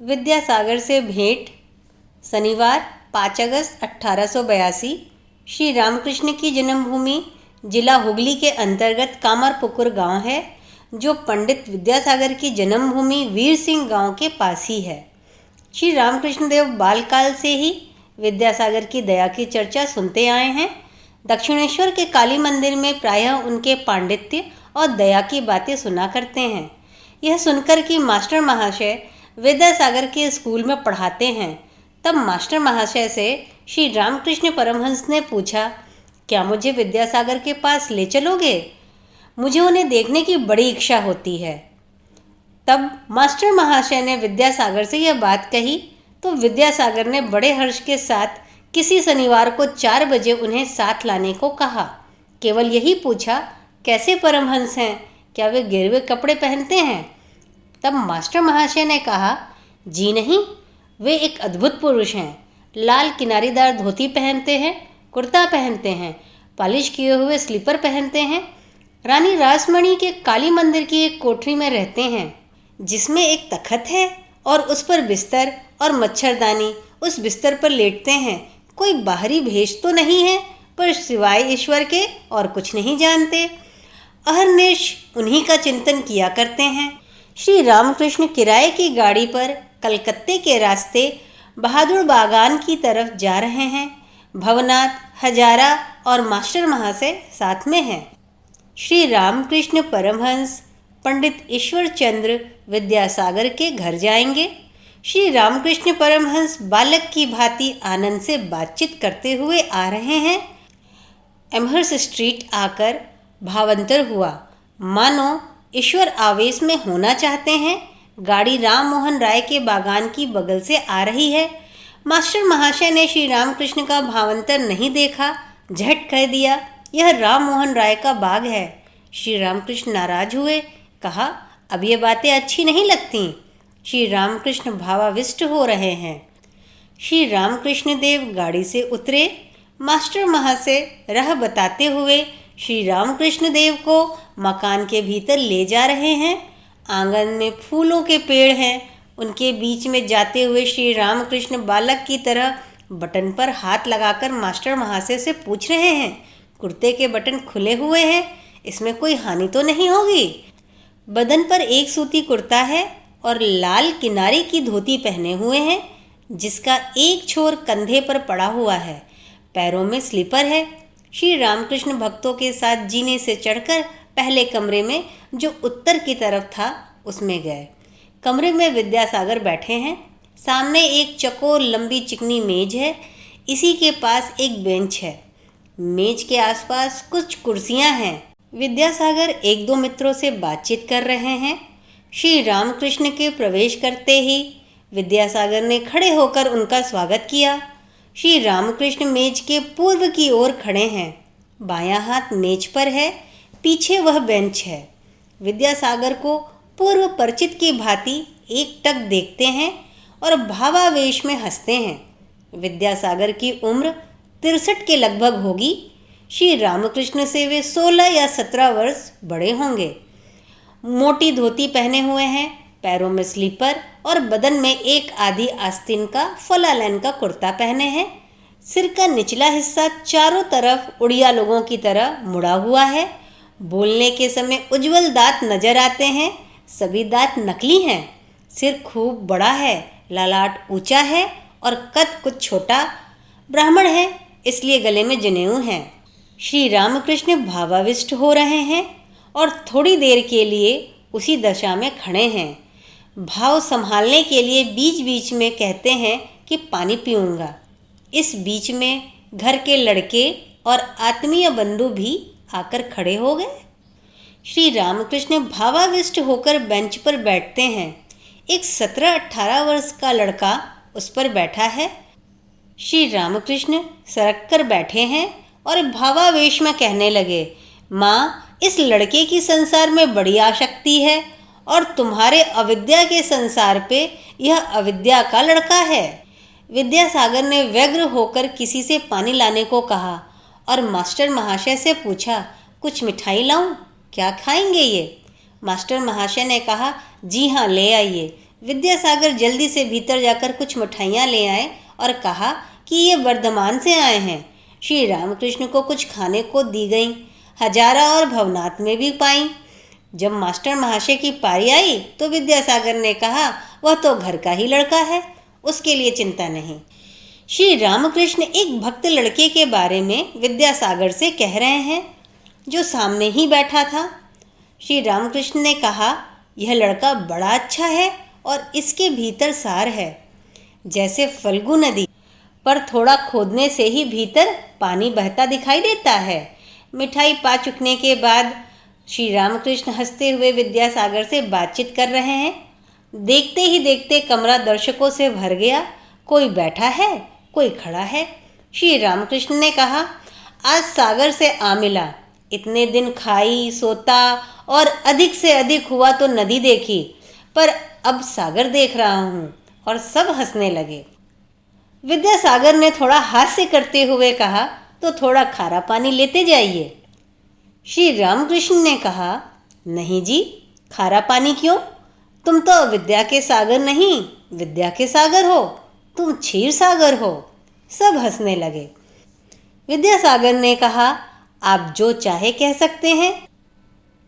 विद्यासागर से भेंट। शनिवार 5 अगस्त 1882। श्री रामकृष्ण की जन्मभूमि जिला हुगली के अंतर्गत कामरपुकुर गांव है, जो पंडित विद्यासागर की जन्मभूमि वीर सिंह गांव के पास ही है। श्री रामकृष्ण देव बालकाल से ही विद्यासागर की दया की चर्चा सुनते आए हैं। दक्षिणेश्वर के काली मंदिर में प्रायः उनके पांडित्य और दया की बातें सुना करते हैं। यह सुनकर कि मास्टर महाशय विद्यासागर के स्कूल में पढ़ाते हैं, तब मास्टर महाशय से श्री रामकृष्ण परमहंस ने पूछा, क्या मुझे विद्यासागर के पास ले चलोगे? मुझे उन्हें देखने की बड़ी इच्छा होती है। तब मास्टर महाशय ने विद्यासागर से यह बात कही तो विद्यासागर ने बड़े हर्ष के साथ किसी शनिवार को 4 बजे उन्हें साथ लाने को कहा। केवल यही पूछा, कैसे परमहंस हैं, क्या वे गिरवे कपड़े पहनते हैं? तब मास्टर महाशय ने कहा, जी नहीं, वे एक अद्भुत पुरुष हैं। लाल किनारीदार धोती पहनते हैं, कुर्ता पहनते हैं, पॉलिश किए हुए स्लीपर पहनते हैं। रानी रासमणी के काली मंदिर की एक कोठरी में रहते हैं, जिसमें एक तखत है और उस पर बिस्तर और मच्छरदानी। उस बिस्तर पर लेटते हैं। कोई बाहरी भेष तो नहीं है, पर सिवाय ईश्वर के और कुछ नहीं जानते। अहरनिश उन्हीं का चिंतन किया करते हैं। श्री रामकृष्ण किराए की गाड़ी पर कलकत्ते के रास्ते बहादुर बागान की तरफ जा रहे हैं। भवनाथ, हजारा और मास्टर महाशय साथ में हैं। श्री रामकृष्ण परमहंस पंडित ईश्वर चंद्र विद्यासागर के घर जाएंगे। श्री रामकृष्ण परमहंस बालक की भांति आनंद से बातचीत करते हुए आ रहे हैं। एमहर्स स्ट्रीट आकर भावांतर हुआ, मानो ईश्वर आवेश में होना चाहते हैं। गाड़ी राम मोहन राय के बागान की बगल से आ रही है। मास्टर महाशय ने श्री रामकृष्ण का भावांतर नहीं देखा, झट कह दिया, यह राम मोहन राय का बाग है। श्री रामकृष्ण नाराज हुए, कहा, अब ये बातें अच्छी नहीं लगती। श्री रामकृष्ण भावाविष्ट हो रहे हैं। श्री रामकृष्ण देव गाड़ी से उतरे। मास्टर महाशय राह बताते हुए श्री रामकृष्ण देव को मकान के भीतर ले जा रहे हैं। आंगन में फूलों के पेड़ हैं। उनके बीच में जाते हुए श्री रामकृष्ण बालक की तरह बटन पर हाथ लगाकर मास्टर महाशय से पूछ रहे हैं, कुर्ते के बटन खुले हुए हैं, इसमें कोई हानि तो नहीं होगी? बदन पर एक सूती कुर्ता है और लाल किनारे की धोती पहने हुए हैं, जिसका एक छोर कंधे पर पड़ा हुआ है। पैरों में स्लीपर है। श्री रामकृष्ण भक्तों के साथ जीने से चढ़कर पहले कमरे में, जो उत्तर की तरफ था, उसमें गए। कमरे में विद्यासागर बैठे हैं। सामने एक चकोर लंबी चिकनी मेज है। इसी के पास एक बेंच है। मेज के आसपास कुछ कुर्सियां हैं। विद्यासागर 1-2 मित्रों से बातचीत कर रहे हैं। श्री रामकृष्ण के प्रवेश करते ही विद्यासागर ने खड़े होकर उनका स्वागत किया। श्री रामकृष्ण मेज के पूर्व की ओर खड़े हैं। बायां हाथ मेज पर है, पीछे वह बेंच है। विद्यासागर को पूर्व परिचित की भांति एकटक देखते हैं और भावावेश में हंसते हैं। विद्यासागर की उम्र 63 के लगभग होगी। श्री रामकृष्ण से वे 16 या 17 वर्ष बड़े होंगे। मोटी धोती पहने हुए हैं, पैरों में स्लीपर और बदन में एक आधी आस्तीन का फलालैन का कुर्ता पहने हैं। सिर का निचला हिस्सा चारों तरफ उड़िया लोगों की तरह मुड़ा हुआ है। बोलने के समय उज्जवल दांत नजर आते हैं। सभी दांत नकली हैं। सिर खूब बड़ा है, ललाट ऊंचा है और कद कुछ छोटा। ब्राह्मण है, इसलिए गले में जनेऊ हैं। श्री रामकृष्ण भावाविष्ट हो रहे हैं और थोड़ी देर के लिए उसी दशा में खड़े हैं। भाव संभालने के लिए बीच बीच में कहते हैं कि पानी पीऊँगा। इस बीच में घर के लड़के और आत्मीय बंधु भी आकर खड़े हो गए। श्री रामकृष्ण भावाविष्ट होकर बेंच पर बैठते हैं। एक 17-18 वर्ष का लड़का उस पर बैठा है। श्री रामकृष्ण सरक कर बैठे हैं और भावावेश में कहने लगे, माँ, इस लड़के की संसार में बड़ी आसक्ति है और तुम्हारे अविद्या के संसार पे यह अविद्या का लड़का है। विद्यासागर ने व्यग्र होकर किसी से पानी लाने को कहा और मास्टर महाशय से पूछा, कुछ मिठाई लाऊं? क्या खाएंगे ये? मास्टर महाशय ने कहा, जी हाँ, ले आइए। विद्यासागर जल्दी से भीतर जाकर कुछ मिठाइयाँ ले आए और कहा कि ये वर्धमान से आए हैं। श्री रामकृष्ण को कुछ खाने को दी गईं। हजारा और भवनाथ में भी पाई। जब मास्टर महाशय की पारी आई तो विद्यासागर ने कहा, वह तो घर का ही लड़का है, उसके लिए चिंता नहीं। श्री रामकृष्ण एक भक्त लड़के के बारे में विद्यासागर से कह रहे हैं, जो सामने ही बैठा था। श्री रामकृष्ण ने कहा, यह लड़का बड़ा अच्छा है और इसके भीतर सार है। जैसे फल्गु नदी पर थोड़ा खोदने से ही भीतर पानी बहता दिखाई देता है। मिठाई पा चुकने के बाद श्री रामकृष्ण हंसते हुए विद्यासागर से बातचीत कर रहे हैं। देखते ही देखते कमरा दर्शकों से भर गया। कोई बैठा है, कोई खड़ा है। श्री रामकृष्ण ने कहा, आज सागर से आ मिला। इतने दिन खाई सोता और अधिक से अधिक हुआ तो नदी देखी, पर अब सागर देख रहा हूँ। और सब हंसने लगे। विद्यासागर ने थोड़ा हास्य करते हुए कहा, तो थोड़ा खारा पानी लेते जाइए। श्री रामकृष्ण ने कहा, नहीं जी, खारा पानी क्यों? तुम तो विद्या के सागर नहीं, विद्या के सागर हो। तुम क्षीर सागर हो। सब हंसने लगे। विद्यासागर ने कहा, आप जो चाहे कह सकते हैं।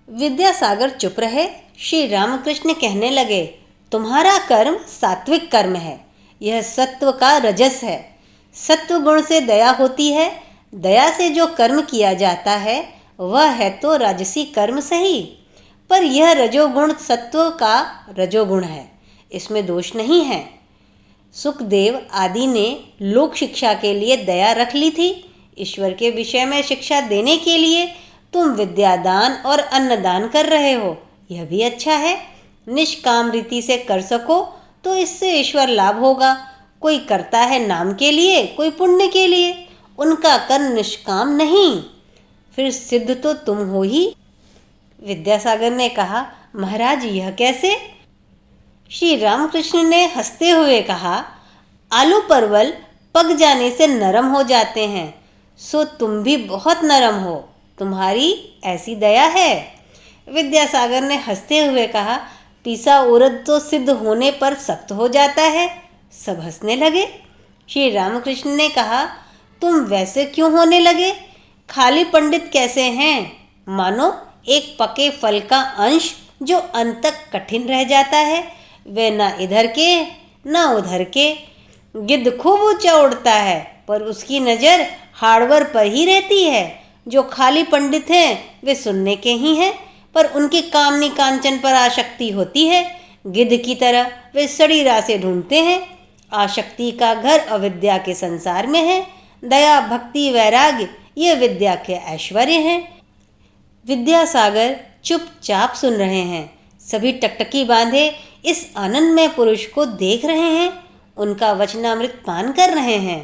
विद्यासागर चुप रहे। श्री रामकृष्ण कहने लगे, तुम्हारा कर्म सात्विक कर्म है। यह सत्व का रजस है। सत्व गुण से दया होती है। दया से जो कर्म किया जाता है वह है तो राजसी कर्म सही, पर यह रजोगुण सत्व का रजोगुण है, इसमें दोष नहीं है। सुखदेव आदि ने लोक शिक्षा के लिए दया रख ली थी। ईश्वर के विषय में शिक्षा देने के लिए तुम विद्यादान और अन्नदान कर रहे हो, यह भी अच्छा है। निष्काम रीति से कर सको तो इससे ईश्वर लाभ होगा। कोई करता है नाम के लिए, कोई पुण्य के लिए। उनका कर्म निष्काम नहीं, फिर सिद्ध तो तुम हो ही। विद्यासागर ने कहा, महाराज यह कैसे? श्री रामकृष्ण ने हंसते हुए कहा, आलू परवल पक जाने से नरम हो जाते हैं, सो तुम भी बहुत नरम हो, तुम्हारी ऐसी दया है। विद्यासागर ने हंसते हुए कहा, पीसा उड़द तो सिद्ध होने पर सख्त हो जाता है। सब हंसने लगे। श्री रामकृष्ण ने कहा, तुम वैसे क्यों होने लगे? खाली पंडित कैसे हैं? मानो एक पके फल का अंश जो अंत तक कठिन रह जाता है, वे ना इधर के ना उधर के। गिद्ध खूब ऊंचा उड़ता है पर उसकी नज़र हार्डवर पर ही रहती है। जो खाली पंडित हैं वे सुनने के ही हैं, पर उनकी कामनी कांचन पर आसक्ति होती है। गिद्ध की तरह वे सड़ी राह ढूंढते हैं। आसक्ति का घर अविद्या के संसार में है। दया भक्ति वैराग्य ये विद्या के ऐश्वर्य हैं। विद्यासागर चुपचाप सुन रहे हैं। सभी टकटकी बांधे इस आनंदमय पुरुष को देख रहे हैं, उनका वचनामृत पान कर रहे हैं।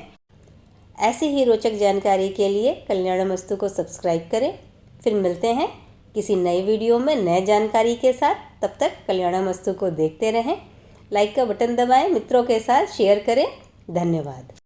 ऐसी ही रोचक जानकारी के लिए कल्याणमस्तु को सब्सक्राइब करें। फिर मिलते हैं किसी नई वीडियो में नए जानकारी के साथ। तब तक कल्याणमस्तु को देखते रहें। लाइक का बटन दबाएं, मित्रों के साथ शेयर करें। धन्यवाद।